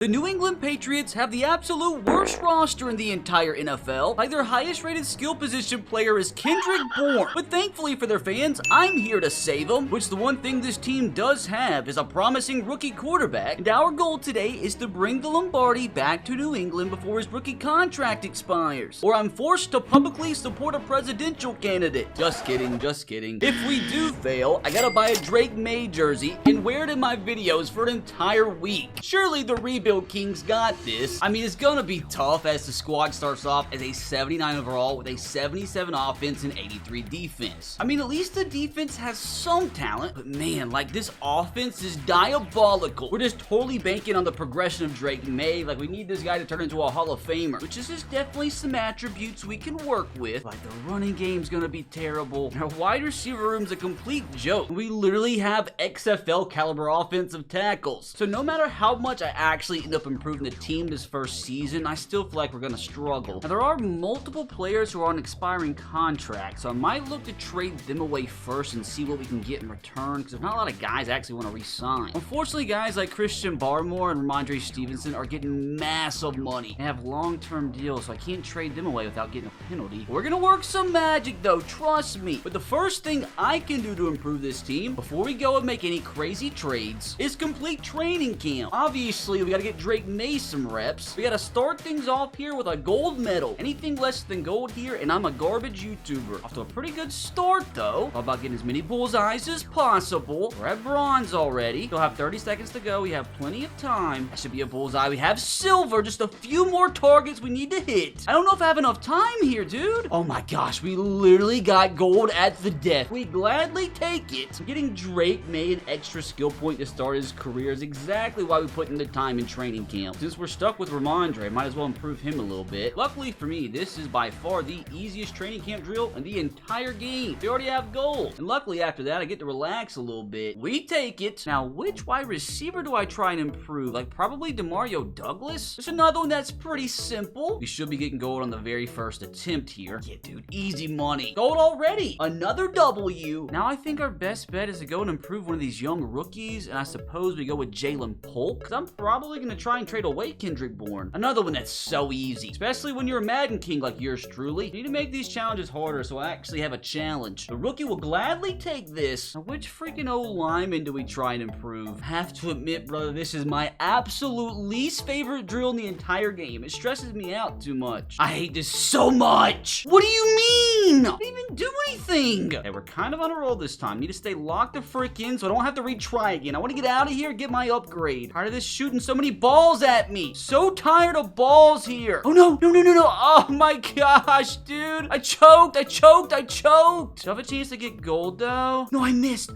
The New England Patriots have the absolute worst roster in the entire NFL. Like, their highest rated skill position player is Kendrick Bourne. But thankfully for their fans, I'm here to save them. Which the one thing this team does have is a promising rookie quarterback. And our goal today is to bring the Lombardi back to New England before his rookie contract expires. Or I'm forced to publicly support a presidential candidate. Just kidding, just kidding. If we do fail, I gotta buy a Drake May jersey and wear it in my videos for an entire week. Surely the rebuild Kings got this. I mean, it's gonna be tough as the squad starts off as a 79 overall with a 77 offense and 83 defense. I mean, at least the defense has some talent, but man, like, this offense is diabolical. We're just totally banking on the progression of Drake May. Like, we need this guy to turn into a Hall of Famer, which is just definitely some attributes we can work with. Like, the running game's gonna be terrible. Our wide receiver room's a complete joke. We literally have XFL caliber offensive tackles. So no matter how much I actually end up improving the team this first season, I still feel like we're gonna struggle. Now, there are multiple players who are on expiring contracts, so I might look to trade them away first and see what we can get in return, because there's not a lot of guys I actually want to re-sign. Unfortunately, guys like Christian Barmore and Ramondre Stevenson are getting massive money and have long-term deals, so I can't trade them away without getting a penalty. We're gonna work some magic though, trust me. But the first thing I can do to improve this team before we go and make any crazy trades is complete training camp. Obviously, we gotta get Drake May some reps. We gotta start things off here with a gold medal. Anything less than gold here, and I'm a garbage YouTuber. Off to a pretty good start, though. All about getting as many bullseyes as possible. We're at bronze already. Still have 30 seconds to go. We have plenty of time. That should be a bullseye. We have silver. Just a few more targets we need to hit. I don't know if I have enough time here, dude. Oh my gosh, we literally got gold at the death. We gladly take it. Getting Drake May an extra skill point to start his career is exactly why we put in the time in training camp. Since we're stuck with Ramondre, might as well improve him a little bit. Luckily for me, this is by far the easiest training camp drill in the entire game. We already have gold. And luckily after that, I get to relax a little bit. We take it. Now, which wide receiver do I try and improve? Like, probably Demario Douglas? There's another one that's pretty simple. We should be getting gold on the very first attempt here. Yeah, dude, easy money. Gold already. Another W. Now, I think our best bet is to go and improve one of these young rookies, and I suppose we go with Jalen Polk, because I'm probably going to try and trade away Kendrick Bourne. Another one that's so easy, especially when you're a Madden king like yours truly. You need to make these challenges harder so I actually have a challenge. The rookie will gladly take this. Now, which freaking old lineman do we try and improve? I have to admit, brother, this is my absolute least favorite drill in the entire game. It stresses me out too much. I hate this so much. What do you mean? I didn't even do anything. Okay, we're kind of on a roll this time. Need to stay locked the frick in so I don't have to retry again. I want to get out of here and get my upgrade. Tired of this shooting so many balls at me. So tired of balls here. Oh no, no, no, no, no. Oh my gosh, dude. I choked. Do I have a chance to get gold though? No, I missed.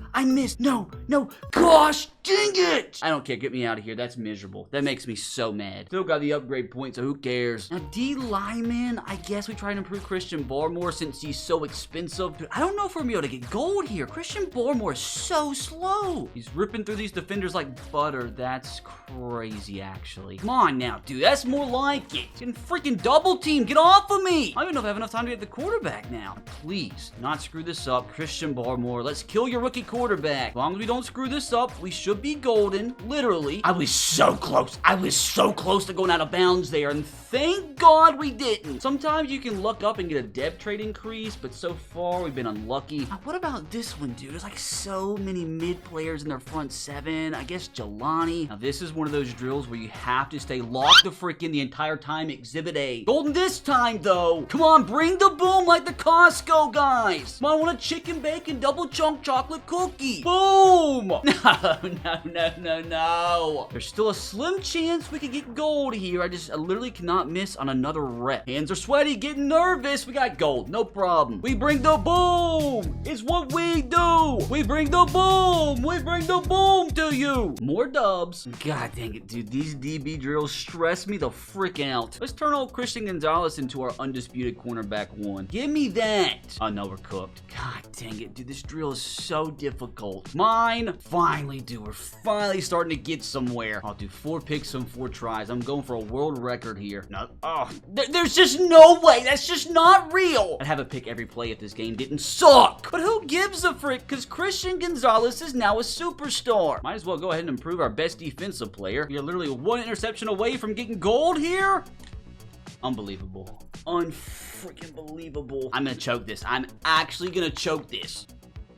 No. Gosh, dang it. I don't care. Get me out of here. That's miserable. That makes me so mad. Still got the upgrade point, so who cares? Now, D lineman, I guess we try and improve Christian Barmore since he's so expensive. Dude, I don't know if we're gonna be able to get gold here. Christian Barmore is so slow. He's ripping through these defenders like butter. That's crazy, actually. Come on now, dude. That's more like it. Getting freaking double team. Get off of me. I don't even know if I have enough time to get the quarterback now. Please, not screw this up. Christian Barmore, let's kill your rookie quarterback. As long as we don't screw this up, we should be golden. Literally. I was so close. To going out of bounds there, and thank God we didn't. Sometimes you can luck up and get a depth trade increase, but so far we've been unlucky. Now, what about this one, dude? There's like so many mid players in their front seven. I guess Jelani. Now, this is one of those drills where you have to stay locked the frick in the entire time. Exhibit A. Golden this time, though. Come on, bring the boom like the Costco guys. Come on, I want a chicken bacon double chunk chocolate cookie. Boom. No. There's still a slim chance we could get gold here. I literally cannot miss on another rep. Hands are sweaty, getting nervous. We got gold, no problem. We bring the boom. It's what we do. We bring the boom. To you. More dubs. God dang it, dude. These DB drills stress me the frick out. Let's turn old Christian Gonzalez into our undisputed cornerback one. Give me that. Oh, no, we're cooked. God dang it, dude. This drill is so difficult. Mine. Finally, dude. We're finally starting to get somewhere. I'll do 4 picks on 4 tries. I'm going for a world record here. No, there's just no way. That's just not real. I'd have a pick every play if this game didn't suck. But who gives a frick? Because Christian Gonzalez is now a superstar. Might as well go ahead and improve our best defensive player. You're literally 1 interception away from getting gold here. Unbelievable. Unfreaking believable. I'm gonna choke this. I'm actually gonna choke this.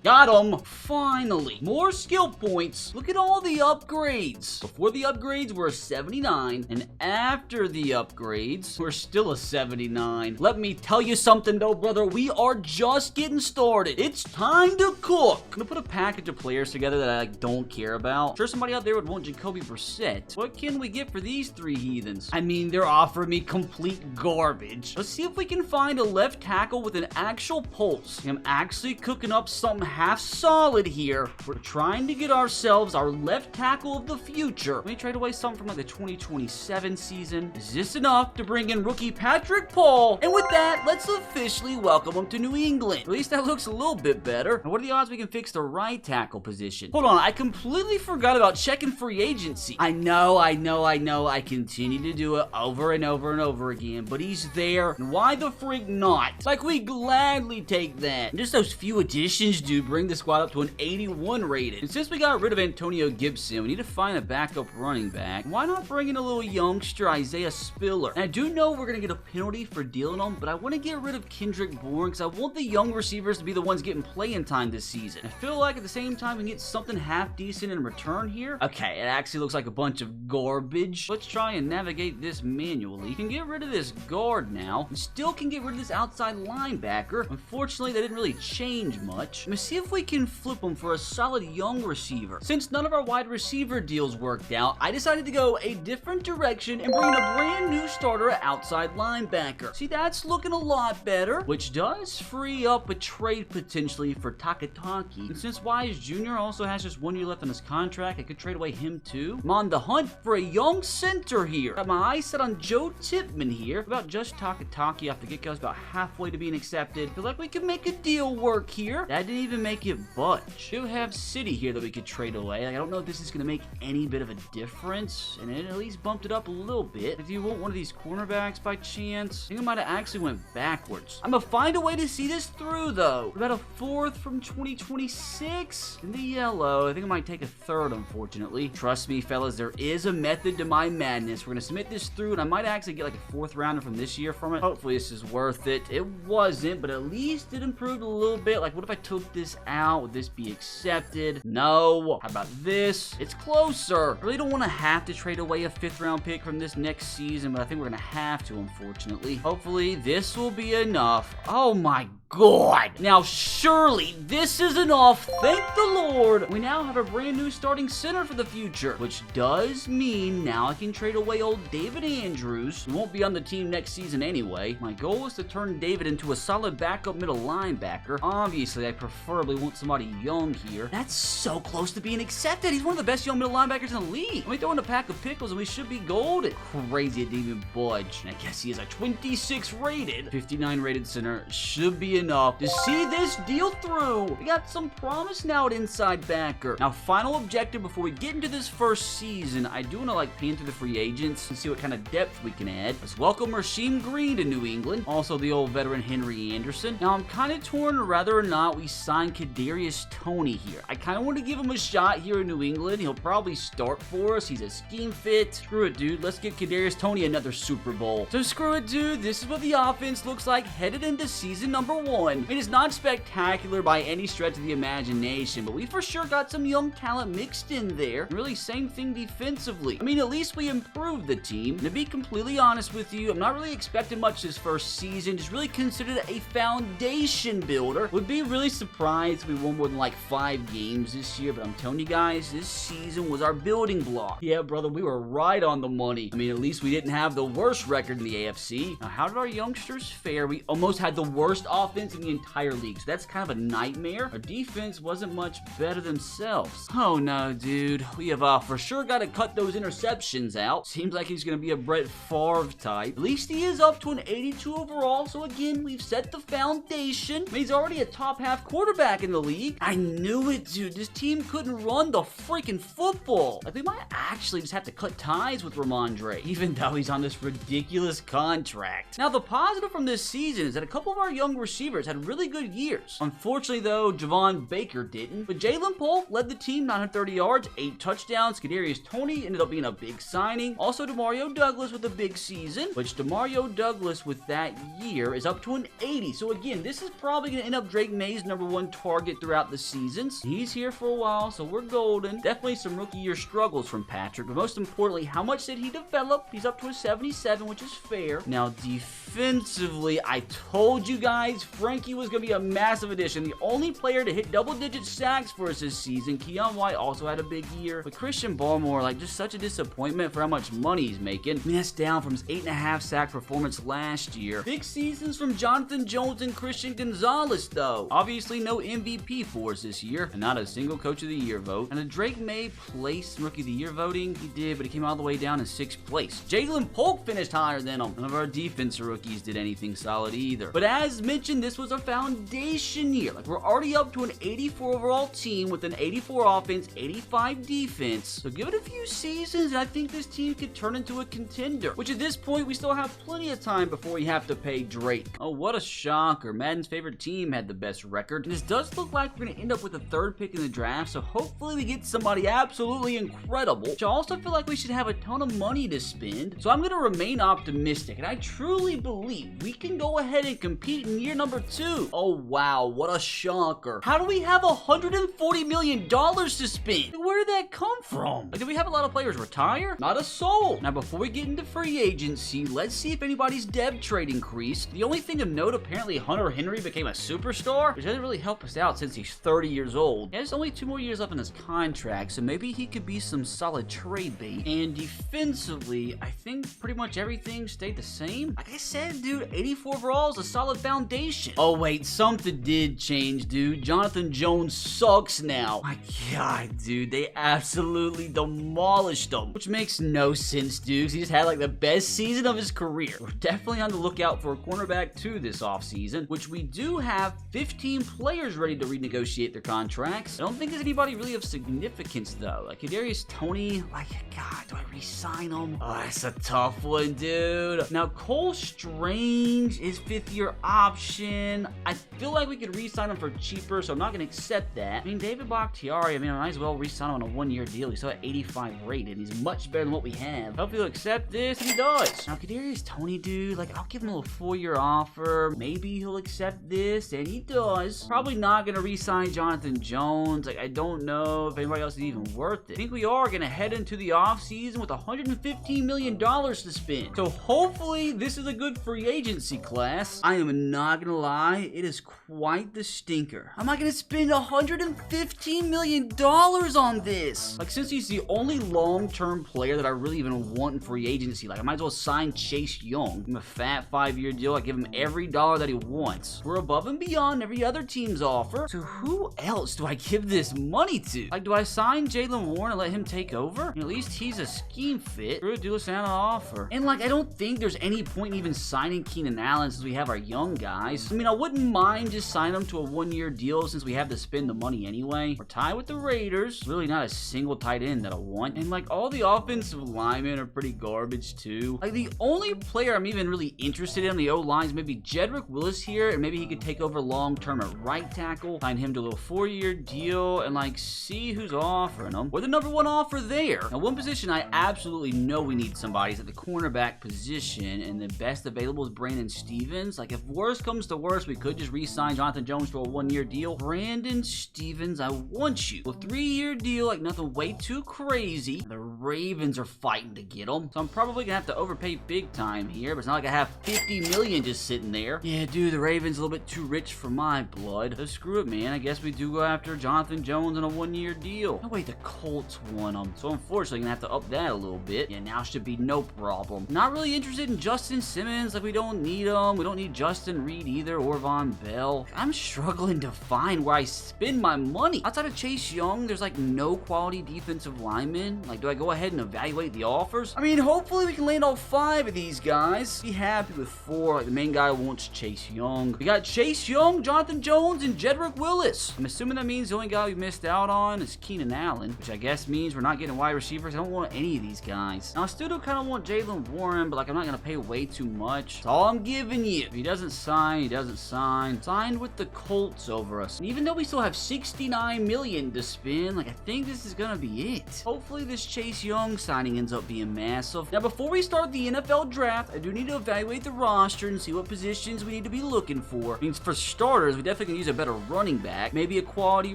Got him! Finally! More skill points. Look at all the upgrades. Before the upgrades, we're a 79. And after the upgrades, we're still a 79. Let me tell you something though, brother. We are just getting started. It's time to cook. I'm gonna put a package of players together that I don't care about. I'm sure somebody out there would want Jacoby Brissett. What can we get for these 3 heathens? I mean, they're offering me complete garbage. Let's see if we can find a left tackle with an actual pulse. I'm actually cooking up something half solid here. We're trying to get ourselves our left tackle of the future. Let me trade away something from like the 2027 season. Is this enough to bring in rookie Patrick Paul? And with that, let's officially welcome him to New England. At least that looks a little bit better. And what are the odds we can fix the right tackle position? Hold on, I completely forgot about checking free agency. I know. I continue to do it over and over and over again, but he's there. And why the freak not? Like, we gladly take that. And just those few additions, dude, bring the squad up to an 81 rated. And since we got rid of Antonio Gibson, we need to find a backup running back. Why not bring in a little youngster, Isaiah Spiller? And I do know we're going to get a penalty for dealing him, but I want to get rid of Kendrick Bourne because I want the young receivers to be the ones getting playing time this season. I feel like at the same time we can get something half decent in return here. Okay, it actually looks like a bunch of garbage. Let's try and navigate this manually. You can get rid of this guard now. We still can get rid of this outside linebacker. Unfortunately, that didn't really change much. Let me see if we can flip him for a solid young receiver. Since none of our wide receiver deals worked out, I decided to go a different direction and bring in a brand new starter at outside linebacker. See, that's looking a lot better, which does free up a trade potentially for Takataki. And since Wise Jr. also has just 1 year left on his contract, I could trade away him too. I'm on the hunt for a young center here. Got my eyes set on Joe Tipman here. About just Takataki off the get-go is about halfway to being accepted. Feel like we can make a deal work here. That didn't even make it budge. Do have City here that we could trade away. Like, I don't know if this is going to make any bit of a difference, and it at least bumped it up a little bit. If you want one of these cornerbacks by chance, I think I might have actually went backwards. I'm going to find a way to see this through, though. About a 4th from 2026 in the yellow. I think I might take a 3rd, unfortunately. Trust me, fellas, there is a method to my madness. We're going to submit this through, and I might actually get like a 4th rounder from this year from it. Hopefully, this is worth it. It wasn't, but at least it improved a little bit. Like, what if I took this out? Would this be accepted? No. How about this? It's closer. I really don't want to have to trade away a 5th round pick from this next season, but I think we're going to have to, unfortunately. Hopefully, this will be enough. Oh my God. Now, surely this is enough. Thank the Lord. We now have a brand new starting center for the future, which does mean now I can trade away old David Andrews, who won't be on the team next season anyway. My goal is to turn David into a solid backup middle linebacker. Obviously, I preferably want somebody young here. That's so close to being accepted. He's one of the best young middle linebackers in the league. Let me throw in a pack of pickles and we should be golden. Crazy it didn't even budge. And I guess he is a 26 rated, 59 rated center. Should be enough to see this deal through. We got some promise now at inside backer. Now, final objective before we get into this first season, I do want to like pan through the free agents and see what kind of depth we can add. Let's welcome Rasheem Green to New England. Also the old veteran Henry Anderson. Now, I'm kind of torn whether or not we sign Kadarius Toney here. I kind of want to give him a shot here in New England. He'll probably start for us. He's a scheme fit. Screw it, dude. Let's get Kadarius Toney another Super Bowl. So screw it, dude. This is what the offense looks like headed into season number 1. It is not spectacular by any stretch of the imagination, but we for sure got some young talent mixed in there. And really, same thing defensively. I mean, at least we improved the team. And to be completely honest with you, I'm not really expecting much this first season. Just really considered it a foundation builder. Would be really surprised if we won more than like 5 games this year, but I'm telling you guys, this season was our building block. Yeah, brother, we were right on the money. I mean, at least we didn't have the worst record in the AFC. Now, how did our youngsters fare? We almost had the worst offense in the entire league, so that's kind of a nightmare. Our defense wasn't much better themselves. Oh no, dude. We have for sure got to cut those interceptions out. Seems like he's going to be a Brett Favre type. At least he is up to an 82 overall, so again, we've set the foundation. I mean, he's already a top half quarterback quarterback in the league. I knew it, dude. This team couldn't run the freaking football. Like, we might actually just have to cut ties with Ramondre, even though he's on this ridiculous contract. Now, the positive from this season is that a couple of our young receivers had really good years. Unfortunately, though, Javon Baker didn't. But Jalen Polk led the team 930 yards, 8 touchdowns. Kadarius Toney ended up being a big signing. Also, Demario Douglas with a big season, which Demario Douglas with that year is up to an 80. So again, this is probably going to end up Drake May's #1 target throughout the seasons. He's here for a while, so we're golden. Definitely some rookie year struggles from Patrick, but most importantly, how much did he develop? He's up to a 77, which is fair. Now, defensively, I told you guys Frankie was going to be a massive addition. The only player to hit double-digit sacks for us this season. Keon White also had a big year, but Christian Barmore, like, just such a disappointment for how much money he's making. I mean, that's down from his 8.5 sack performance last year. Big seasons from Jonathan Jones and Christian Gonzalez, though. Obviously, no MVP for us this year, and not a single Coach of the Year vote. And a Drake May placed Rookie of the Year voting? He did, but he came all the way down in 6th place. Jalen Polk finished higher than him. None of our defensive rookies did anything solid either. But as mentioned, this was a foundation year. Like, we're already up to an 84 overall team with an 84 offense, 85 defense. So give it a few seasons, and I think this team could turn into a contender. Which at this point, we still have plenty of time before we have to pay Drake. Oh, what a shocker. Madden's favorite team had the best record. And this does look like we're going to end up with a 3rd pick in the draft, so hopefully we get somebody absolutely incredible. Which I also feel like we should have a ton of money to spend. So I'm going to remain optimistic, and I truly believe we can go ahead and compete in year #2. Oh, wow, what a shocker. How do we have $140 million to spend? Where did that come from? Like, did we have a lot of players retire? Not a soul. Now, before we get into free agency, let's see if anybody's dev trade increased. The only thing of note, apparently Hunter Henry became a superstar, which doesn't really help us out since he's 30 years old. He has only 2 more years left in his contract, so maybe he could be some solid trade bait. And defensively, I think pretty much everything stayed the same. Like I said, dude, 84 overall is a solid foundation. Oh wait, something did change, dude. Jonathan Jones sucks now. My God, dude, they absolutely demolished him, which makes no sense, dude, because he just had like the best season of his career. We're definitely on the lookout for a cornerback too this offseason, which we do have 15 players ready to renegotiate their contracts. I don't think there's anybody really of significance though. Like Kadarius Toney, like, God, do I re-sign him? Oh, that's a tough one, dude. Now, Cole Strange is 5th year option. I feel like we could re-sign him for cheaper, so I'm not going to accept that. I mean, David Bakhtiari, I mean, I might as well re-sign him on a 1-year deal. He's still at 85 rated. He's much better than what we have. Hopefully he'll accept this, and he does. Now, Kadarius Toney, dude, like, I'll give him a 4-year offer. Maybe he'll accept this, and he does. Probably not going to re-sign Jonathan Jones. Like, I don't know if anybody else is even worth it. I think we are going to head into the offseason with $115 million to spend. So hopefully this is a good free agency class. I am not going to lie, it is quite the stinker. I'm not going to spend $115 million on this. Like, since he's the only long-term player that I really even want in free agency, like, I might as well sign Chase Young. Give him a fat 5-year deal. I give him every dollar that he wants. We're above and beyond every other team's offer. So who else do I give this money to? Like, do I sign Jalen Warren and let him take over? At least he's a scheme fit. Drew Dulas on an offer. And, like, I don't think there's any point in even signing Keenan Allen since we have our young guys. I mean, I wouldn't mind just signing him to a 1-year deal since we have to spend the money anyway. We're tied with the Raiders. Really not a single tight end that I want. And, like, all the offensive linemen are pretty garbage, too. Like, the only player I'm even really interested in the O-line is maybe Jedrick Willis here, and maybe he could take over long-term at right tackle, sign him to a little 4-year deal, and, like, see who's offering him. We're the #1 offer there. Now, one position I absolutely know we need somebody is at the cornerback position, and the best available is Brandon Stevens. Like, if worse comes to worse, we could just re-sign Jonathan Jones to a 1-year deal. Brandon Stevens, I want you. A 3-year deal, like nothing way too crazy. The Ravens are fighting to get him, so I'm probably gonna have to overpay big time here, but it's not like I have $50 million just sitting there. Yeah, dude, the Ravens a little bit too rich for my blood. So screw it, man. I guess we do go after Jonathan Jones on a 1-year deal. Oh wait, the Colts want him, so unfortunately gonna have to up that a little bit. Yeah, now should be no problem. Not really interested in Justin Simmons. Like, we don't need him. We don't need Justin Reed either, or Von Bell. I'm struggling to find where I spend my money. Outside of Chase Young, there's like no quality defensive linemen. Like, do I go ahead and evaluate the offers? I mean, hopefully we can land all 5 of these guys. Be happy with 4. Like, the main guy wants Chase Young. We got Chase Young, Jonathan Jones, in Jedrick Willis. I'm assuming that means the only guy we missed out on is Keenan Allen, which I guess means we're not getting wide receivers. I don't want any of these guys. Now, I still do kind of want Jaylen Warren, but like I'm not going to pay way too much. That's all I'm giving you. If he doesn't sign, he doesn't sign. Signed with the Colts over us. And even though we still have $69 million to spend, like I think this is going to be it. Hopefully this Chase Young signing ends up being massive. Now, before we start the NFL draft, I do need to evaluate the roster and see what positions we need to be looking for. I mean, for starters, we definitely can use a better running back, maybe a quality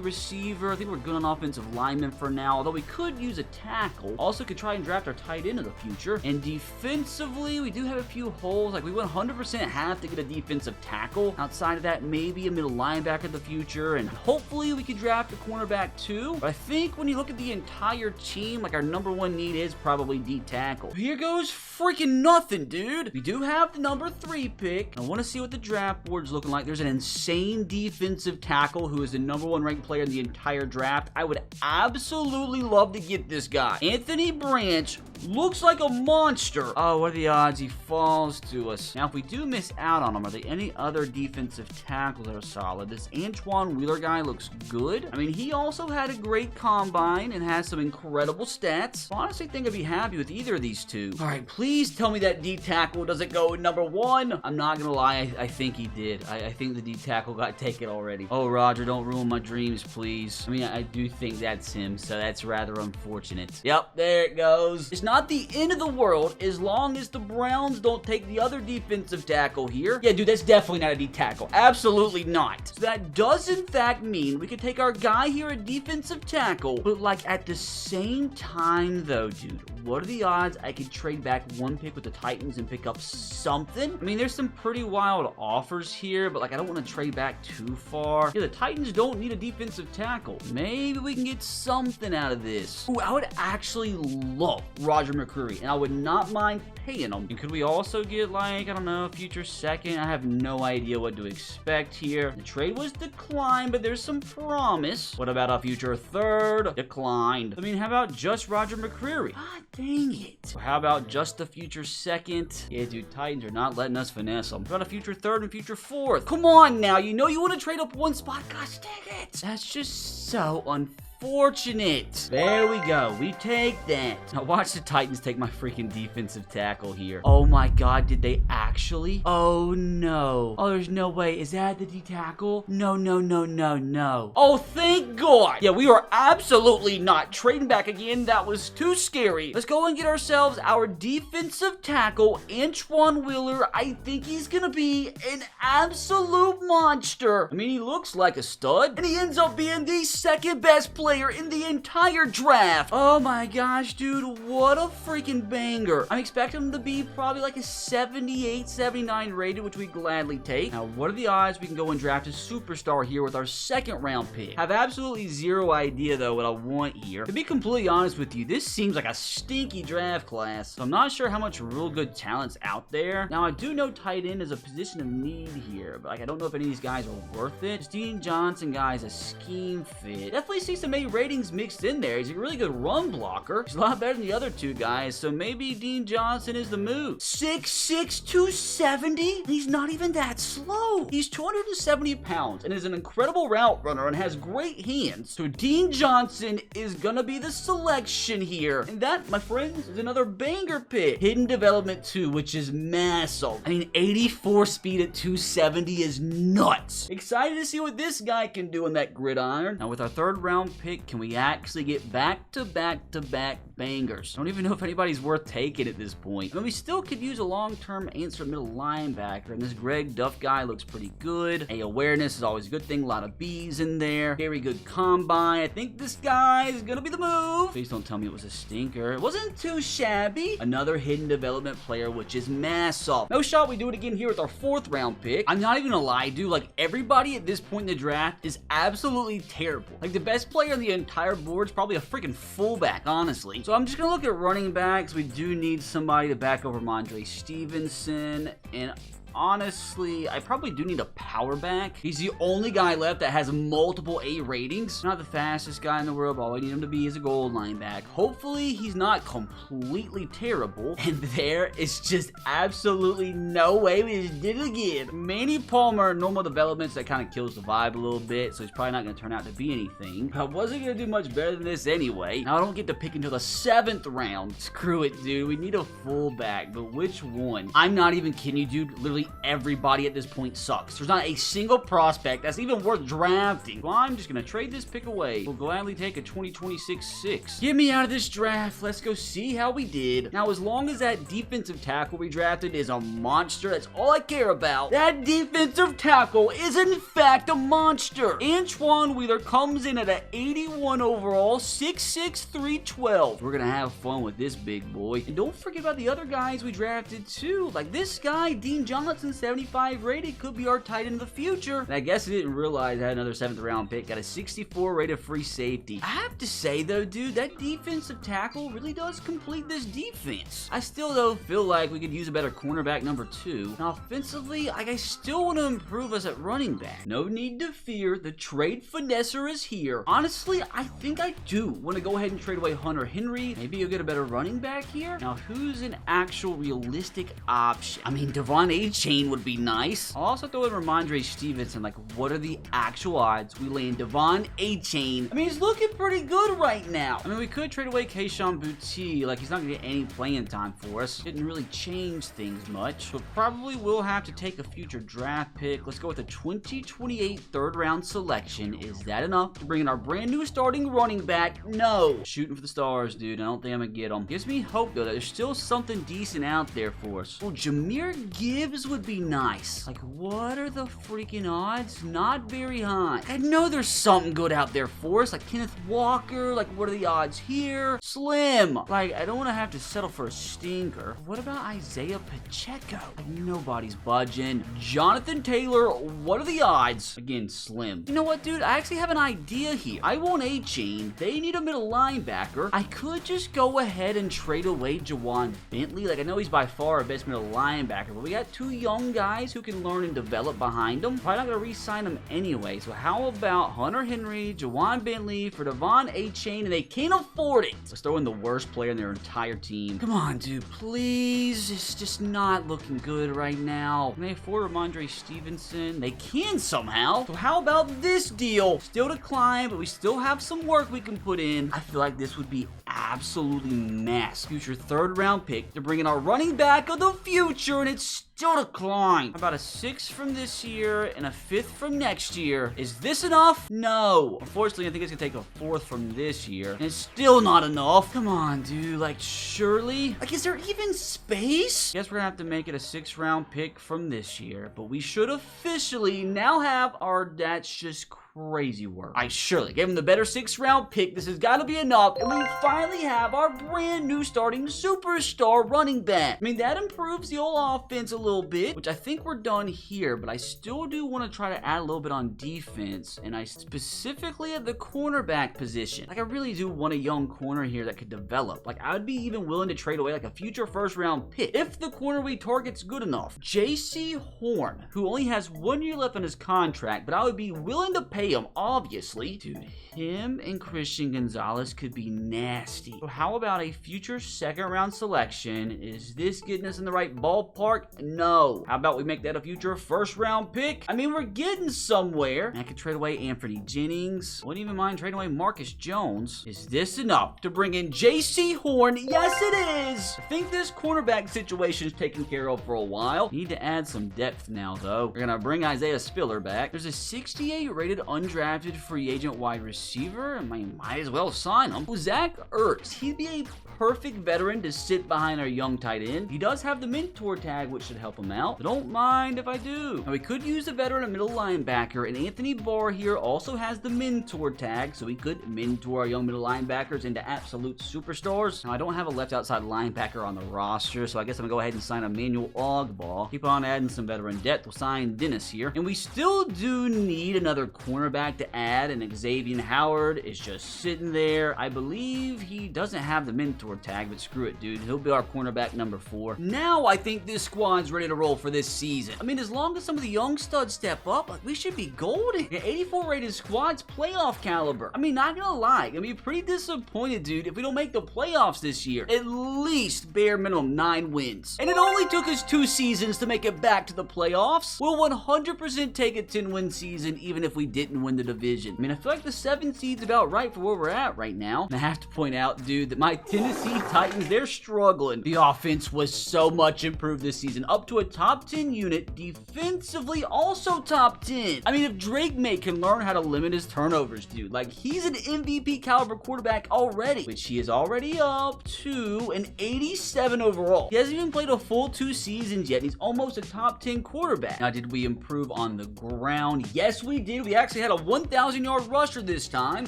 receiver. I think we're good on offensive linemen for now, although we could use a tackle. Also could try and draft our tight end in the future. And defensively, we do have a few holes. Like we 100% have to get a defensive tackle. Outside of that, maybe a middle linebacker in the future, and hopefully we could draft a cornerback too. But I think when you look at the entire team, like our number one need is probably D tackle. Here goes freaking nothing, dude. We do have the number 3 pick. I want to see what the draft board's looking like. There's an insane defensive tackle who is the number 1 ranked player in the entire draft. I would absolutely love to get this guy. Anthony Branch looks like a monster. Oh, what are the odds he falls to us? Now, if we do miss out on him, are there any other defensive tackles that are solid? This Antoine Wheeler guy looks good. I mean, he also had a great combine and has some incredible stats. I honestly think I'd be happy with either of these two. All right, please tell me that D tackle doesn't go number 1. I'm not gonna lie, I think he did. I think the D tackle got taken already. Oh, Roger, don't ruin my dreams, please. I mean, I do think that's him, so that's rather unfortunate. Yep, there it goes. It's not the end of the world as long as the Browns don't take the other defensive tackle here. Yeah, dude, that's definitely not a D tackle. Absolutely not. So that does in fact mean we could take our guy here at defensive tackle, but like at the same time though, dude, what are the odds I could trade back 1 pick with the Titans and pick up something? I mean, there's some pretty wild offers here, but like I don't want to trade back too far. Yeah, the Titans don't need a defensive tackle. Maybe we can get something out of this. Ooh, I would actually love Roger McCreary, and I would not mind paying him. And could we also get like, I don't know, a future second? I have no idea what to expect here. The trade was declined, but there's some promise. What about a future third? Declined. I mean, how about just Roger McCreary? God dang it. How about just the future second? Yeah, dude, Titans are not letting us finesse them. What about a future third and future fourth? Come on now, you know you want to trade up 1 spot. Gosh dang it. That's just so unfortunate. There we go. We take that. Now watch the Titans take my freaking defensive tackle here. Oh my god, did they actually? Oh no. Oh, there's no way. Is that the D tackle? No, no, no, no, no. Oh, thank God. Yeah, we are absolutely not trading back again. That was too scary. Let's go and get ourselves our defensive tackle, Antoine Wheeler. I think he's gonna be an absolute monster. I mean, he looks like a stud, and he ends up being the 2nd best player in the entire draft. Oh my gosh, dude, what a freaking banger. I'm expecting him to be probably like a 78, 79 rated, which we gladly take. Now, what are the odds we can go and draft a superstar here with our 2nd round pick? I have absolutely zero idea, though, what I want here. To be completely honest with you, this seems like a stinky draft class, so I'm not sure how much real good talent's out there. Now, I do know tight end is a position of need here, but like I don't know if any of these guys are worth it. Dean Johnson, guys, a scheme fit. Definitely see some ratings mixed in there. He's a really good run blocker. He's a lot better than the other 2 guys, so maybe Dean Johnson is the move. 6'6", 270? He's not even that slow. He's 270 pounds and is an incredible route runner and has great hands. So Dean Johnson is gonna be the selection here. And that, my friends, is another banger pick. Hidden Development 2, which is massive. I mean, 84 speed at 270 is nuts. Excited to see what this guy can do in that gridiron. Now, with our 3rd round pick, can we actually get back-to-back-to-back bangers? I don't even know if anybody's worth taking at this point. I mean, we still could use a long-term answer middle linebacker, and this Greg Duff guy looks pretty good. A awareness is always a good thing. A lot of B's in there. Very good combine. I think this guy is gonna be the move. Please don't tell me it was a stinker. It wasn't too shabby. Another hidden development player, which is massive. No shot we do it again here with our 4th round pick. I'm not even gonna lie, dude. Like, everybody at this point in the draft is absolutely terrible. Like, the best player on the entire board is probably a freaking fullback, honestly. So I'm just gonna look at running backs. We do need somebody to back over Mondre Stevenson, and honestly, I probably do need a power back. He's the only guy left that has multiple A ratings. Not the fastest guy in the world, but all I need him to be is a goal line back. Hopefully, he's not completely terrible. And there is just absolutely no way we just did it again. Manny Palmer, normal developments, that kind of kills the vibe a little bit, so he's probably not going to turn out to be anything. I wasn't going to do much better than this anyway. Now, I don't get to pick until the 7th round. Screw it, dude. We need a fullback, but which one? I'm not even kidding you, dude. Literally everybody at this point sucks. There's not a single prospect that's even worth drafting. Well, I'm just going to trade this pick away. We'll gladly take a 2026 6. Get me out of this draft. Let's go see how we did. Now, as long as that defensive tackle we drafted is a monster, that's all I care about. That defensive tackle is in fact a monster. Antoine Wheeler comes in at an 81 overall, 6'6", 312. We're going to have fun with this big boy. And don't forget about the other guys we drafted too. Like this guy, Dean Johnson, 75 rated, could be our tight end of the future. And I guess I didn't realize I had another 7th round pick. Got a 64 rated free safety. I have to say though, dude, that defensive tackle really does complete this defense. I still though feel like we could use a better cornerback number 2. Now offensively, I still want to improve us at running back. No need to fear. The trade finesser is here. Honestly, I think I do want to go ahead and trade away Hunter Henry. Maybe you'll get a better running back here. Now, who's an actual realistic option? I mean, Devon A-Chain would be nice. I'll also throw in Ramondre Stevenson. Like, what are the actual odds we land Devon A-Chain? I mean, he's looking pretty good right now. I mean, we could trade away Kayshon Boutte. Like, he's not going to get any playing time for us. Didn't really change things much, but probably will have to take a future draft pick. Let's go with a 2028 3rd round selection. Is that enough to bring in our brand new starting running back? No. Shooting for the stars, dude. I don't think I'm going to get them. Gives me hope, though, that there's still something decent out there for us. Well, Jahmyr Gibbs would be nice. Like, what are the freaking odds? Not very high. I know there's something good out there for us. Like Kenneth Walker. Like, what are the odds here? Slim. Like, I don't want to have to settle for a stinker. What about Isaiah Pacheco? Like, nobody's budging. Jonathan Taylor. What are the odds? Again, slim. You know what, dude? I actually have an idea here. I want A-Chain. They need a middle linebacker. I could just go ahead and trade away Jawan Bentley. Like, I know he's by far our best middle linebacker, but we got 2 young guys who can learn and develop behind them. Probably not going to re-sign them anyway. So how about Hunter Henry, Jawan Bentley for Devon A-Chain, and they can't afford it. Let's throw in the worst player in their entire team. Come on, dude, please. It's just not looking good right now. Can they afford Ramondre Stevenson? They can somehow. So how about this deal? Still to climb, but we still have some work we can put in. I feel like this would be absolutely massive. Future 3rd round pick to bring in our running back of the future, and it's still to climb. About a 6th from this year and a 5th from next year. Is this enough? No. Unfortunately, I think it's gonna take a 4th from this year, and it's still not enough. Come on, dude. Like, surely? Like, is there even space? Guess we're gonna have to make it a 6th round pick from this year, but we should officially now have our that's just crazy work. I surely gave him the better 6th round pick. This has got to be enough, and we finally have our brand new starting superstar running back. I mean, that improves the whole offense a little bit, which I think we're done here, but I still do want to try to add a little bit on defense, and I specifically at the cornerback position. Like, I really do want a young corner here that could develop. Like, I would be even willing to trade away like a future 1st round pick if the corner we target's good enough. J.C. Horn, who only has 1 year left on his contract, but I would be willing to pay him, obviously. Dude, him and Christian Gonzalez could be nasty. So how about a future 2nd round selection? Is this getting us in the right ballpark? No. How about we make that a future 1st round pick? I mean, we're getting somewhere. I could trade away Anthony Jennings. Wouldn't even mind trading away Marcus Jones. Is this enough to bring in J.C. Horn? Yes, it is. I think this cornerback situation is taken care of for a while. Need to add some depth now, though. We're gonna bring Isaiah Spiller back. There's a 68 rated undrafted free agent wide receiver. I might as well sign him. Zach Ertz. He'd be a perfect veteran to sit behind our young tight end. He does have the mentor tag, which should help him out. So don't mind if I do. Now, we could use a veteran and middle linebacker, and Anthony Barr here also has the mentor tag, so we could mentor our young middle linebackers into absolute superstars. Now, I don't have a left outside linebacker on the roster, so I guess I'm gonna go ahead and sign Emmanuel Ogbah. Keep on adding some veteran depth. We'll sign Dennis here. And we still do need another cornerback to add, and Xavier Howard is just sitting there. I believe he doesn't have the mentor caliber tag, but screw it, dude. He'll be our cornerback number 4. Now I think this squad's ready to roll for this season. I mean, as long as some of the young studs step up, like, we should be golden. An 84 rated squad's playoff caliber. I mean, not gonna lie, I'm gonna be pretty disappointed, dude, if we don't make the playoffs this year. At least bare minimum 9 wins. And it only took us 2 seasons to make it back to the playoffs. We'll 100% take a 10-win season even if we didn't win the division. I mean, I feel like the 7 seed's about right for where we're at right now. And I have to point out, dude, that my Tennessee Titans, they're struggling. The offense was so much improved this season, up to a top 10 unit, defensively also top 10. I mean, if Drake May can learn how to limit his turnovers, dude, like, he's an MVP caliber quarterback already, which he is already up to an 87 overall. He hasn't even played a full 2 seasons yet, and he's almost a top 10 quarterback. Now, did we improve on the ground? Yes, we did. We actually had a 1,000-yard rusher this time.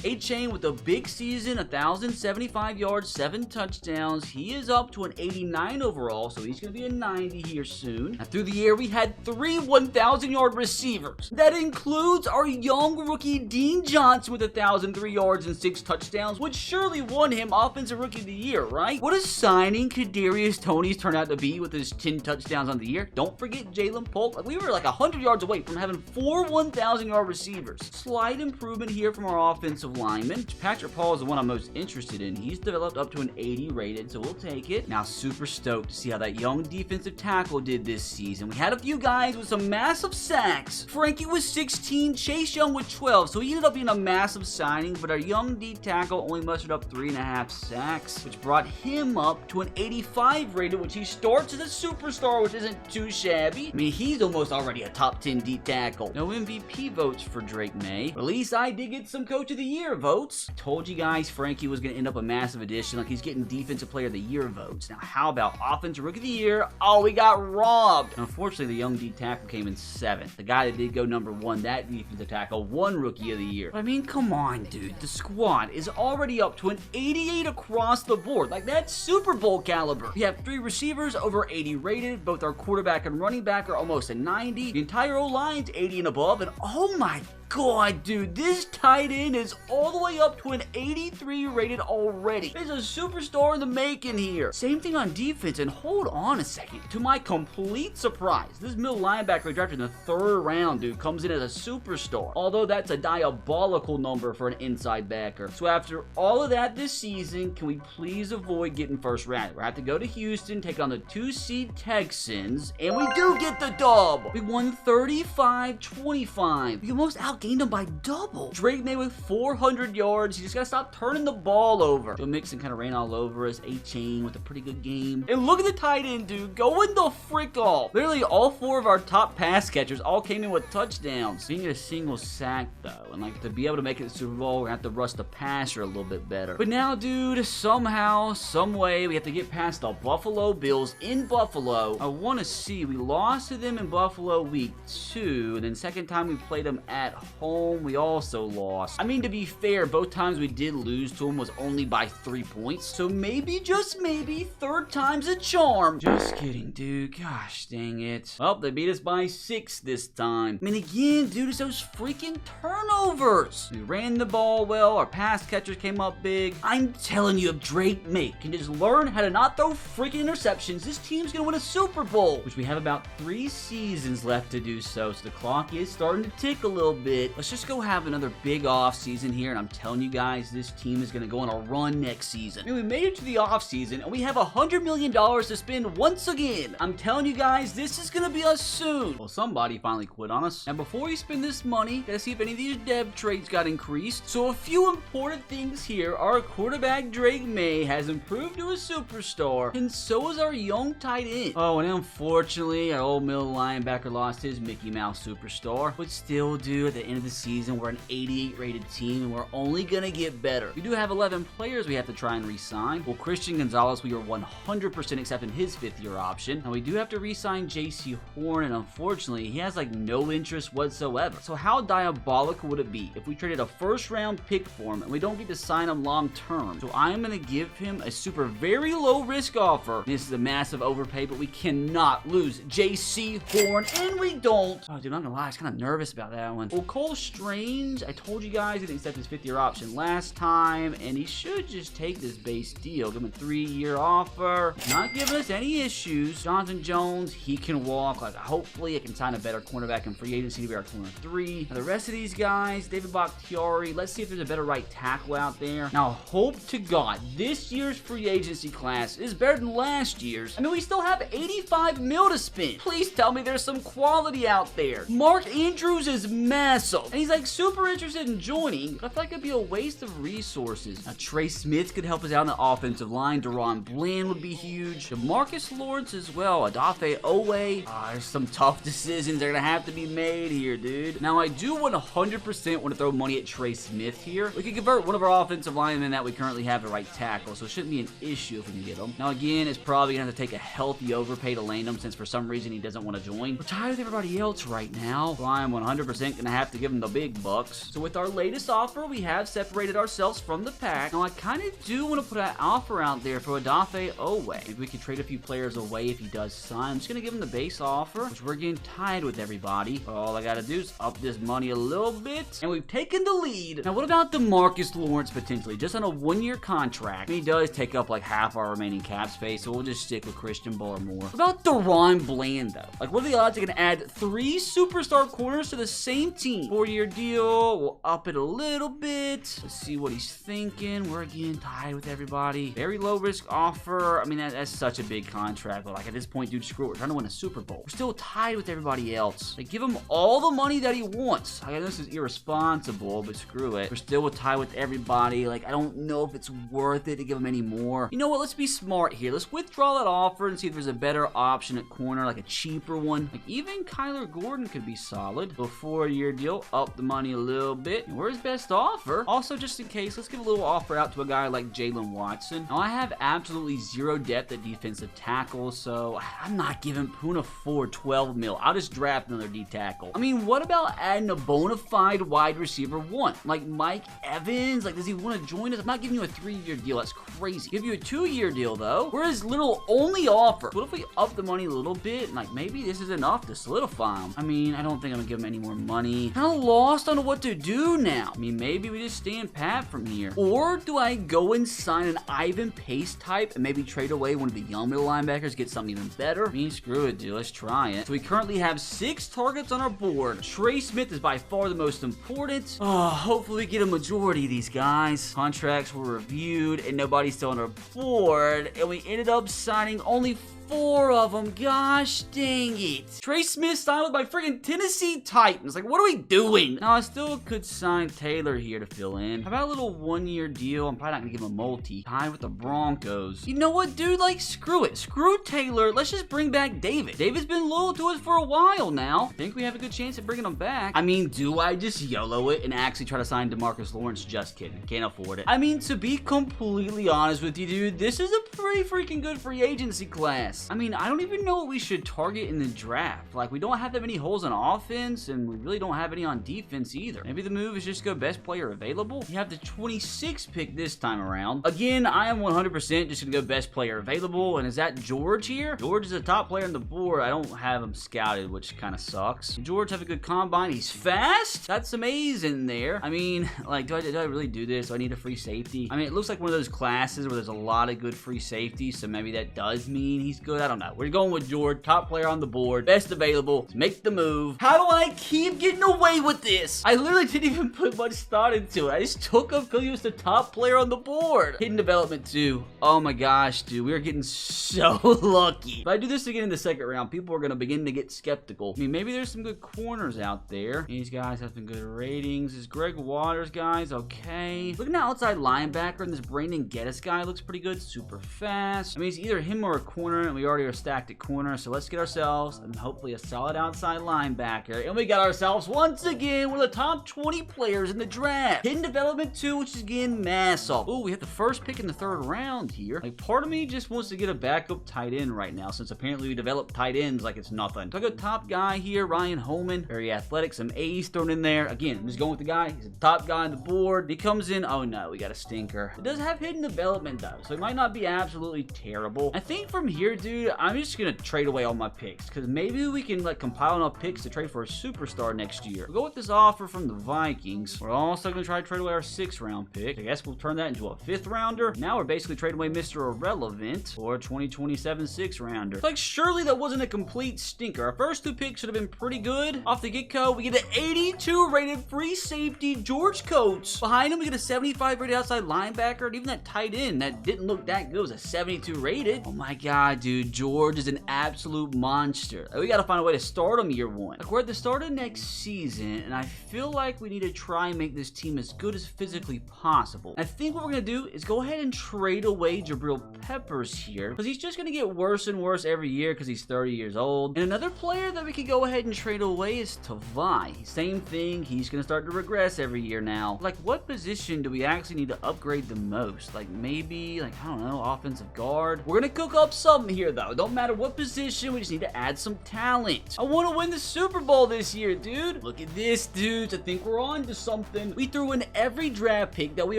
A-Chain with a big season, 1,075 yards, 7 touchdowns. He is up to an 89 overall, so he's going to be a 90 here soon. Now, through the air, we had 3 1,000-yard receivers. That includes our young rookie Dean Johnson with 1,003 yards and 6 touchdowns, which surely won him Offensive Rookie of the Year, right? What a signing Kadarius Toney's turned out to be with his 10 touchdowns on the year. Don't forget Jalen Polk. Like, we were like 100 yards away from having 4 1,000-yard receivers. Slight improvement here from our offensive lineman. Patrick Paul is the one I'm most interested in. He's developed up to an 80 rated, so we'll take it. Now, super stoked to see how that young defensive tackle did this season. We had a few guys with some massive sacks. Frankie was 16, Chase Young with 12, so he ended up being a massive signing, but our young D tackle only mustered up 3.5 sacks, which brought him up to an 85 rated, which he starts as a superstar, which isn't too shabby. I mean, he's almost already a top 10 D tackle. No MVP votes for Drake May. At least I did get some Coach of the Year votes. I told you guys Frankie was going to end up a massive addition. Like, he's getting Defensive Player of the Year votes. Now, how about Offensive Rookie of the Year? Oh, we got robbed. Unfortunately, the young D tackle came in 7th. The guy that did go number 1, that defensive tackle, won Rookie of the Year. But I mean, come on, dude. The squad is already up to an 88 across the board. Like, that's Super Bowl caliber. We have 3 receivers over 80 rated. Both our quarterback and running back are almost a 90. The entire O-line's 80 and above. And oh my God, dude, this tight end is all the way up to an 83 rated already. There's a superstar in the making here. Same thing on defense, and hold on a second. To my complete surprise, this middle linebacker we drafted in the 3rd round, dude, comes in as a superstar. Although that's a diabolical number for an inside backer. So after all of that this season, can we please avoid getting first round? We have to go to Houston, take on the 2-seed Texans, and we do get the dub. We won 35-25. We almost outgained them by double. Drake May with 400 yards. You just gotta stop turning the ball over. Joe Mixon kind of ran all over us. A-Chain with a pretty good game. And look at the tight end, dude. Going the frick off. Literally all 4 of our top pass catchers all came in with touchdowns. Being a single sack, though. And like, to be able to make it to the Super Bowl, we're gonna have to rush the passer a little bit better. But now, dude, somehow, some way, we have to get past the Buffalo Bills in Buffalo. I want to see. We lost to them in Buffalo week 2. And then second time we played them at home, we also lost. I mean, to be fair, both times we did lose to them was only by 3 points. So maybe, just maybe, 3rd time's a charm. Just kidding, dude. Gosh, dang it. Oh, they beat us by 6 this time. I mean, again, dude, it's those freaking turnovers. We ran the ball well. Our pass catchers came up big. I'm telling you, if Drake May can just learn how to not throw freaking interceptions, this team's gonna win a Super Bowl, which we have about 3 seasons left to do so. So the clock is starting to tick a little bit. Let's just go have another big off season here, and I'm telling you guys, this team is going to go on a run next season. I mean, we made it to the off season, and we have $100 million to spend once again. I'm telling you guys, this is going to be us soon. Well, somebody finally quit on us. Now, before we spend this money, gotta see if any of these dev trades got increased. So a few important things here. Our quarterback, Drake May, has improved to a superstar, and so is our young tight end. Oh, and unfortunately, our old middle linebacker lost his Mickey Mouse superstar. But still, dude, at the end of the season, we're an 88 rated team, and we're only gonna get better. We do have 11 players we have to try and re-sign. Well, Christian Gonzalez, we are 100% accepting his 5th-year option. Now, we do have to re-sign J.C. Horn, and unfortunately, he has like no interest whatsoever. So how diabolical would it be if we traded a 1st-round pick for him and we don't get to sign him long-term? So I'm gonna give him a super very low-risk offer. This is a massive overpay, but we cannot lose J.C. Horn, and we don't. Oh, dude, I'm not gonna lie, I was kind of nervous about that one. Well, Cole Strange, I told you guys he didn't accept his 5th-year option last time, and he should just take this base nice deal. Give him a 3-year offer. Not giving us any issues. Jonathan Jones, he can walk. Like, hopefully I can sign a better cornerback in free agency to be our corner 3. Now, the rest of these guys, David Bakhtiari, let's see if there's a better right tackle out there. Now, hope to God, this year's free agency class is better than last year's. I mean, we still have 85 mil to spend. Please tell me there's some quality out there. Mark Andrews is massive, and he's like super interested in joining, but I feel like it'd be a waste of resources. Now, Trey Smith could help us out on the offensive line. Deron Bland would be huge. DeMarcus Lawrence as well. Adafe Owe. There's some tough decisions that are gonna have to be made here, dude. Now, I do 100% want to throw money at Trey Smith here. We can convert one of our offensive linemen that we currently have at right tackle, so it shouldn't be an issue if we can get him. Now, again, it's probably gonna have to take a healthy overpay to land him, since for some reason he doesn't want to join. We're tired of everybody else right now, so I'm 100% gonna have to give him the big bucks. So with our latest offer, we have separated ourselves from the pack. Now, I kind of do want to put an offer out there for Adafe Owe. Maybe we could trade a few players away if he does sign. I'm just gonna give him the base offer, which we're getting tied with everybody. All I gotta do is up this money a little bit, and we've taken the lead. Now, what about DeMarcus Lawrence potentially, just on a 1-year contract? He does take up like half our remaining cap space, so we'll just stick with Christian Barmore. What about Deron Bland, though? Like, what are the odds are gonna add 3 superstar corners to the same team? 4-year deal, we'll up it a little bit. Let's see what he's thinking. We're again tied with everybody. Very low risk offer. I mean, that's such a big contract, but like at this point, dude, screw it. We're trying to win a Super Bowl. We're still tied with everybody else. Like, give him all the money that he wants. I know this is irresponsible, but screw it. We're still tied with everybody. Like, I don't know if it's worth it to give him any more. You know what? Let's be smart here. Let's withdraw that offer and see if there's a better option at corner, like a cheaper one. Like, even Kyler Gordon could be solid. A 4-year deal, up the money a little bit. And where's best offer? Also, just in case, let's give a little offer out to a guy like Jalen Watson. Now, I have absolutely zero depth at defensive tackle, so I'm not giving Puna Ford 12 mil. I'll just draft another D tackle. I mean, what about adding a bona fide wide receiver 1? Like Mike Evans? Like, does he want to join us? I'm not giving you a 3-year deal. That's crazy. Give you a 2-year deal, though. We're his little only offer. What if we up the money a little bit? And, like, maybe this is enough to solidify him. I mean, I don't think I'm gonna give him any more money. Kind of lost on what to do now. I mean, maybe we just stand pat from here. Or do I go and sign an Ivan Pace type and maybe trade away one of the young middle linebackers, get something even better? I mean, screw it, dude. Let's try it. So we currently have 6 targets on our board. Trey Smith is by far the most important. Oh, hopefully we get a majority of these guys. Contracts were reviewed and nobody's still on our board, and we ended up signing only 4 of them. Gosh dang it. Trey Smith signed with my freaking Tennessee Titans. Like, what are we doing? Now, I still could sign Taylor here to fill in. How about a little 1-year deal? I'm probably not gonna give him a multi. Tied with the Broncos. You know what, dude? Like, screw it. Screw Taylor. Let's just bring back David. David's been loyal to us for a while now. I think we have a good chance at bringing him back. I mean, do I just YOLO it and actually try to sign DeMarcus Lawrence? Just kidding. Can't afford it. I mean, to be completely honest with you, dude, this is a pretty freaking good free agency class. I mean, I don't even know what we should target in the draft. Like, we don't have that many holes on offense, and we really don't have any on defense either. Maybe the move is just go best player available. You have the 26th pick this time around. Again, I am 100% just gonna go best player available. And is that George here? George is a top player on the board. I don't have him scouted, which kind of sucks. George have a good combine. He's fast. That's amazing there. I mean, like, do I really do this? Do I need a free safety? I mean, it looks like one of those classes where there's a lot of good free safeties, so maybe that does mean he's good. I don't know. We're going with George, top player on the board, best available. Let's make the move. How do I keep getting away with this? I literally didn't even put much thought into it. I just took him because he was the top player on the board. Hidden development too. Oh my gosh, dude. We are getting so lucky. If I do this again in the second round, people are going to begin to get skeptical. I mean, maybe there's some good corners out there. These guys have some good ratings. Is Greg Waters, guys, okay. Looking at outside linebacker, and this Brandon Geddes guy looks pretty good. Super fast. I mean, it's either him or a corner, and we already are stacked at corner, so let's get ourselves and hopefully a solid outside linebacker. And we got ourselves once again one of the top 20 players in the draft. Hidden development 2, which is again massive. Oh, we have the first pick in the 3rd round here. Like, part of me just wants to get a backup tight end right now, since apparently we develop tight ends like it's nothing. So I go top guy here, Ryan Holman, very athletic, some A's thrown in there. Again, I'm just going with the guy. He's the top guy on the board. He comes in. Oh no, we got a stinker. It does have hidden development though, so it might not be absolutely terrible. I think from here, dude, I'm just gonna trade away all my picks, because maybe we can like compile enough picks to trade for a superstar next year. We'll go with this offer from the Vikings. We're also gonna try to trade away our 6th round pick. I guess we'll turn that into a 5th rounder. Now we're basically trading away Mr. Irrelevant or a 2027 6th rounder. Like, surely that wasn't a complete stinker. Our first 2 picks should have been pretty good. Off the get-go, we get an 82 rated free safety, George Coates. Behind him, we get a 75 rated outside linebacker, and even that tight end that didn't look that good was a 72 rated. Oh my god, dude, George is an absolute monster. We gotta find a way to start him year 1. Like, we're at the start of next season, and I feel like we need to try and make this team as good as physically possible. I think what we're gonna do is go ahead and trade away Jabril Peppers here, because he's just gonna get worse and worse every year because he's 30 years old. And another player that we could go ahead and trade away is Tavai. Same thing, he's gonna start to regress every year now. Like, what position do we actually need to upgrade the most? Like, maybe, like, I don't know, offensive guard. We're gonna cook up something here, though. Don't matter what position, we just need to add some talent. I want to win the Super Bowl this year, dude. Look at this, dudes. I think we're on to something. We threw in every draft pick that we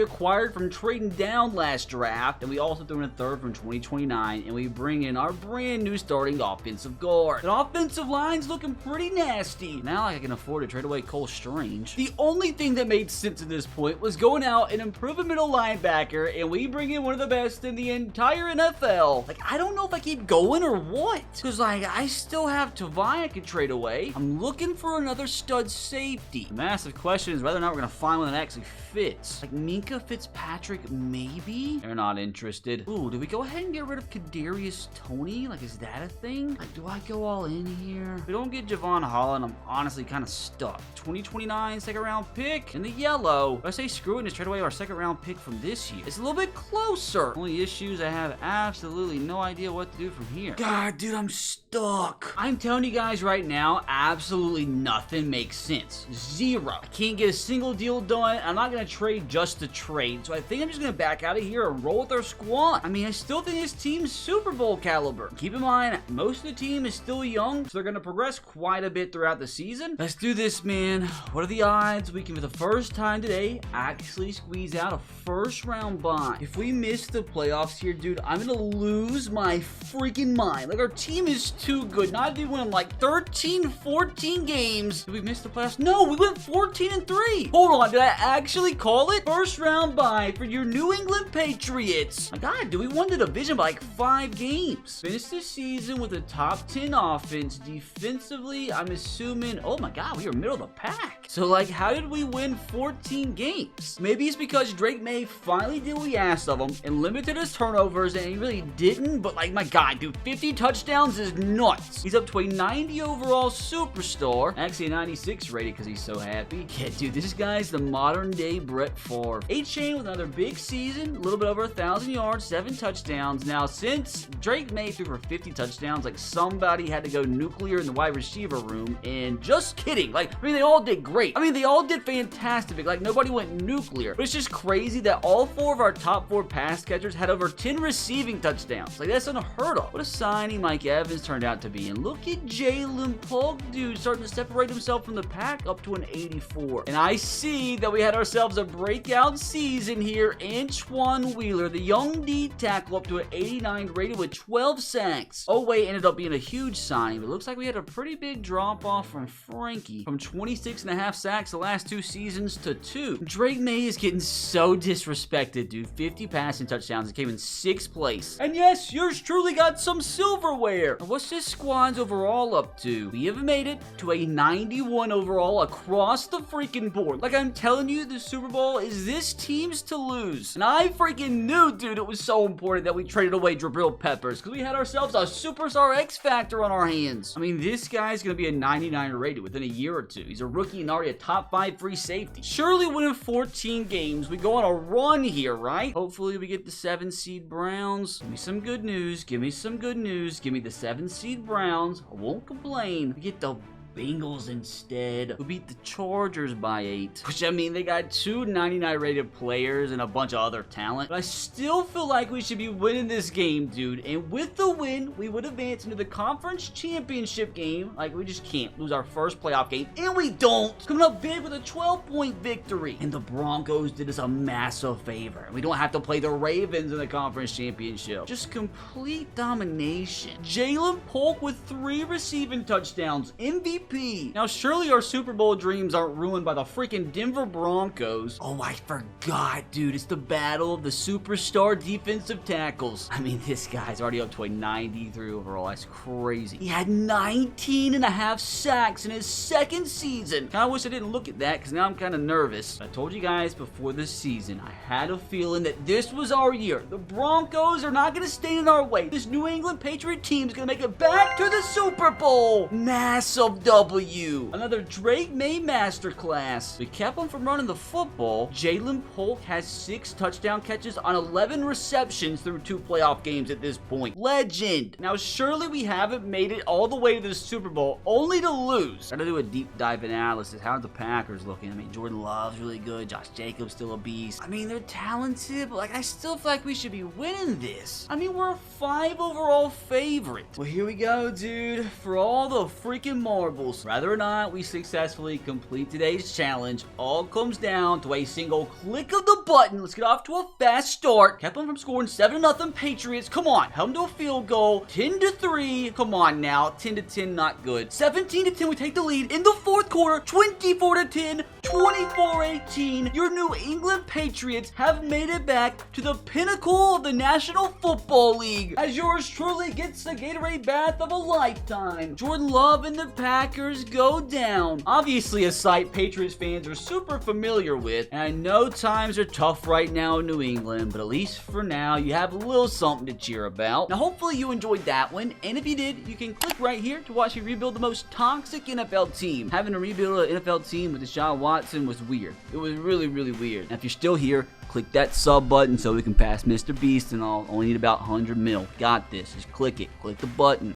acquired from trading down last draft, and we also threw in a 3rd from 2029, and we bring in our brand new starting offensive guard. The offensive line's looking pretty nasty. Now I can afford to trade away Cole Strange. The only thing that made sense at this point was going out and improving middle linebacker, and we bring in one of the best in the entire NFL. Like, I don't know if I keep going or what, because like I still have Tavai I could trade away. I'm looking for another stud safety. The massive question is whether or not we're gonna find one that actually fits. Like Minka Fitzpatrick, maybe? They're not interested. Ooh, do we go ahead and get rid of Kadarius Toney? Like, is that a thing? Like, do I go all in here? If we don't get Javon Holland, I'm honestly kind of stuck. 2029 2nd round pick in the yellow. If I say screw it and just trade away our 2nd round pick from this year, it's a little bit closer. Only issues, I have absolutely no idea what to do from here. God, dude, I'm stuck. I'm telling you guys right now, absolutely nothing makes sense. Zero. I can't get a single deal done. I'm not gonna trade just to trade, so I think I'm just gonna back out of here and roll with our squad. I mean, I still think this team's Super Bowl caliber. Keep in mind, most of the team is still young, so they're gonna progress quite a bit throughout the season. Let's do this, man. What are the odds we can, for the first time today, actually squeeze out a 1st round bye? If we miss the playoffs here, dude, I'm gonna lose my freaking mind. Like, our team is too good. Not even win like 13, 14 games. Did we miss the playoffs? No, we went 14-3. Hold on, did I actually call it? 1st round bye for your New England Patriots. My god, dude, we won the division by like 5 games. Finished the season with a top 10 offense. Defensively, I'm assuming, oh my god, we were middle of the pack. So like, how did we win 14 games? Maybe it's because Drake May finally did what we asked of him and limited his turnovers, and he really didn't, but like, my god, dude, 50 touchdowns is nuts. He's up to a 90 overall superstar. Actually a 96 rated because he's so happy. Yeah, dude, this guy's the modern day Brett Favre. A-Chain with another big season, a little bit over 1,000 yards, 7 touchdowns. Now, since Drake May threw for 50 touchdowns, like, somebody had to go nuclear in the wide receiver room, and just kidding. Like, I mean, they all did great. I mean, they all did fantastic. Like, nobody went nuclear. But it's just crazy that all 4 of our top 4 pass catchers had over 10 receiving touchdowns. Like, that's unheard of. What a signing Mike Evans turned out to be. And look at Jalen Polk, dude, starting to separate himself from the pack up to an 84. And I see that we had ourselves a breakout season here. Antoine Wheeler, the young D tackle, up to an 89 rated with 12 sacks. Oh wait, ended up being a huge signing, but it looks like we had a pretty big drop off from Frankie. From 26.5 sacks the last 2 seasons to 2. Drake May is getting so disrespected, dude. 50 passing touchdowns. It came in 6th place. And yes, yours truly got some silverware. What's this squad's overall up to? We have made it to a 91 overall across the freaking board. Like, I'm telling you, the Super Bowl is this team's to lose. And I freaking knew, dude, it was so important that we traded away Jabril Peppers, because we had ourselves a superstar X Factor on our hands. I mean, this guy's gonna be a 99 rated within a year or 2. He's a rookie and already a top 5 free safety. Surely winning 14 games, we go on a run here, right? Hopefully we get the 7 seed Browns. Give me some good news. Give me some good news. Give me the 7 seed Browns. I won't complain. We get the Bengals instead, who beat the Chargers by 8. Which, I mean, they got 2 99 rated players and a bunch of other talent. But I still feel like we should be winning this game, dude. And with the win, we would advance into the conference championship game. Like, we just can't lose our first playoff game. And we don't. Coming up big with a 12-point victory. And the Broncos did us a massive favor. We don't have to play the Ravens in the conference championship. Just complete domination. Jalen Polk with 3 receiving touchdowns. MVP. Now, surely our Super Bowl dreams aren't ruined by the freaking Denver Broncos. Oh, I forgot, dude. It's the battle of the superstar defensive tackles. I mean, this guy's already up to a 93 overall. That's crazy. He had 19.5 sacks in his second season. Kinda wish I didn't look at that because now I'm kind of nervous. I told you guys before this season, I had a feeling that this was our year. The Broncos are not going to stand in our way. This New England Patriots team is going to make it back to the Super Bowl. Massive W. Another Drake May masterclass. We kept him from running the football. Jalen Polk has 6 touchdown catches on 11 receptions through 2 playoff games at this point. Legend. Now, surely we haven't made it all the way to the Super Bowl only to lose. Gotta do a deep dive analysis. How are the Packers looking? I mean, Jordan Love's really good. Josh Jacobs still a beast. I mean, they're talented, but like, I still feel like we should be winning this. I mean, we're a 5 overall favorite. Well, here we go, dude. For all the freaking marbles. Whether or not we successfully complete today's challenge, all comes down to a single click of the button. Let's get off to a fast start. Kept them from scoring 7-0 Patriots. Come on, help them to a field goal. 10-3. Come on now. 10-10, not good. 17-10, we take the lead in the fourth quarter. 24-10. 24-18. Your New England Patriots have made it back to the pinnacle of the National Football League as yours truly gets the Gatorade bath of a lifetime. Jordan Love and the Packers go down. Obviously a sight Patriots fans are super familiar with, and I know times are tough right now in New England, but at least for now you have a little something to cheer about. Now hopefully you enjoyed that one, and if you did, you can click right here to watch me rebuild the most toxic NFL team. Having to rebuild an NFL team with Deshaun Watson was weird. It was really, really weird. Now if you're still here, click that sub button so we can pass Mr. Beast and all. Only need about 100 mil. Got this. Just click it. Click the button.